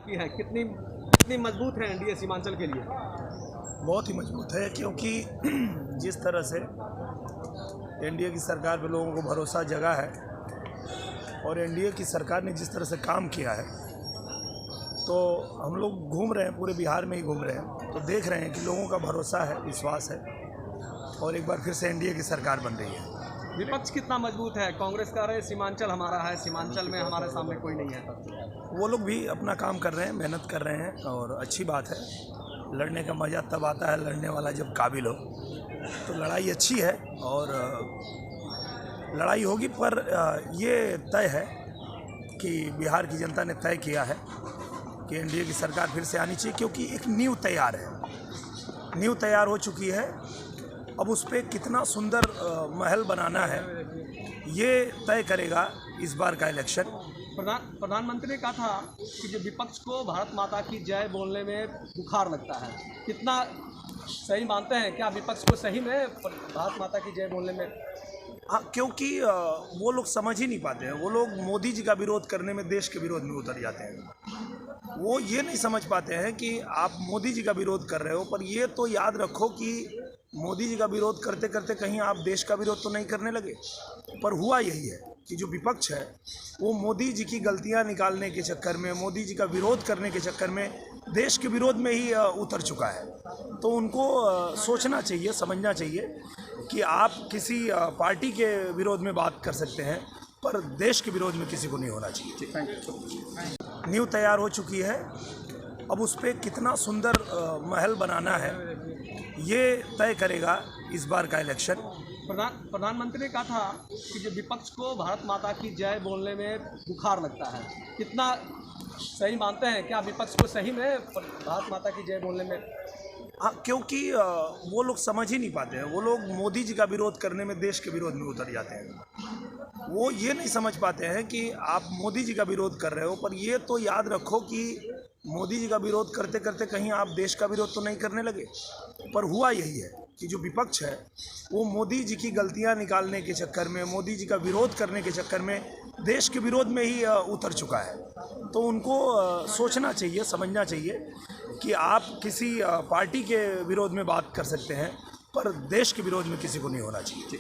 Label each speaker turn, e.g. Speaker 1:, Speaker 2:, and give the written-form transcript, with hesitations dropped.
Speaker 1: चुकी है, कितनी कितनी मजबूत है एनडीए सीमांचल के लिए?
Speaker 2: बहुत ही मजबूत है, क्योंकि जिस तरह से एनडीए की सरकार पे लोगों को भरोसा जगा है और एनडीए की सरकार ने जिस तरह से काम किया है, तो हम लोग घूम रहे हैं, पूरे बिहार में ही घूम रहे हैं, तो देख रहे हैं कि लोगों का भरोसा है, विश्वास है और एक बार फिर से एनडीए की सरकार बन रही है।
Speaker 1: विपक्ष कितना मजबूत है? कांग्रेस कह रहे हैं सीमांचल हमारा है, सीमांचल में हमारे सामने कोई नहीं है।
Speaker 2: वो लोग भी अपना काम कर रहे हैं, मेहनत कर रहे हैं और अच्छी बात है। लड़ने का मज़ा तब आता है लड़ने वाला जब काबिल हो, तो लड़ाई अच्छी है और लड़ाई होगी, पर ये तय है कि बिहार की जनता ने तय किया है कि एनडीए की सरकार फिर से आनी चाहिए, क्योंकि एक नींव तैयार है, नींव तैयार हो चुकी है। अब उस पर कितना सुंदर महल बनाना है, ये तय करेगा इस बार का इलेक्शन।
Speaker 1: प्रधानमंत्री ने कहा था कि जो विपक्ष को भारत माता की जय बोलने में बुखार लगता है, कितना सही मानते हैं? क्या विपक्ष को सही में भारत माता की जय बोलने में?
Speaker 2: हाँ, क्योंकि वो लोग समझ ही नहीं पाते हैं। वो लोग मोदी जी का विरोध करने में देश के विरोध में उतर जाते हैं। वो ये नहीं समझ पाते हैं कि आप मोदी जी का विरोध कर रहे हो, पर ये तो याद रखो कि मोदी जी का विरोध करते करते कहीं आप देश का विरोध तो नहीं करने लगे। पर हुआ यही है कि जो विपक्ष है वो मोदी जी की गलतियां निकालने के चक्कर में, मोदी जी का विरोध करने के चक्कर में देश के विरोध में ही उतर चुका है। तो उनको सोचना चाहिए, समझना चाहिए कि आप किसी पार्टी के विरोध में बात कर सकते हैं, पर देश के विरोध में किसी को नहीं होना चाहिए। नींव तैयार हो चुकी है, अब उस पर कितना सुंदर महल बनाना है, ये तय करेगा इस बार का इलेक्शन।
Speaker 1: प्रधानमंत्री ने कहा था कि जो विपक्ष को भारत माता की जय बोलने में बुखार लगता है, कितना सही मानते हैं? क्या विपक्ष को सही में भारत माता की जय बोलने में?
Speaker 2: हाँ, क्योंकि वो लोग समझ ही नहीं पाते हैं। वो लोग मोदी जी का विरोध करने में देश के विरोध में उतर जाते हैं। वो ये नहीं समझ पाते हैं कि आप मोदी जी का विरोध कर रहे हो, पर ये तो याद रखो कि मोदी जी का विरोध करते करते कहीं आप देश का विरोध तो नहीं करने लगे। पर हुआ यही है कि जो विपक्ष है वो मोदी जी की गलतियां निकालने के चक्कर में, मोदी जी का विरोध करने के चक्कर में देश के विरोध में ही उतर चुका है। तो उनको सोचना चाहिए, समझना चाहिए कि आप किसी पार्टी के विरोध में बात कर सकते हैं, पर देश के विरोध में किसी को नहीं होना चाहिए।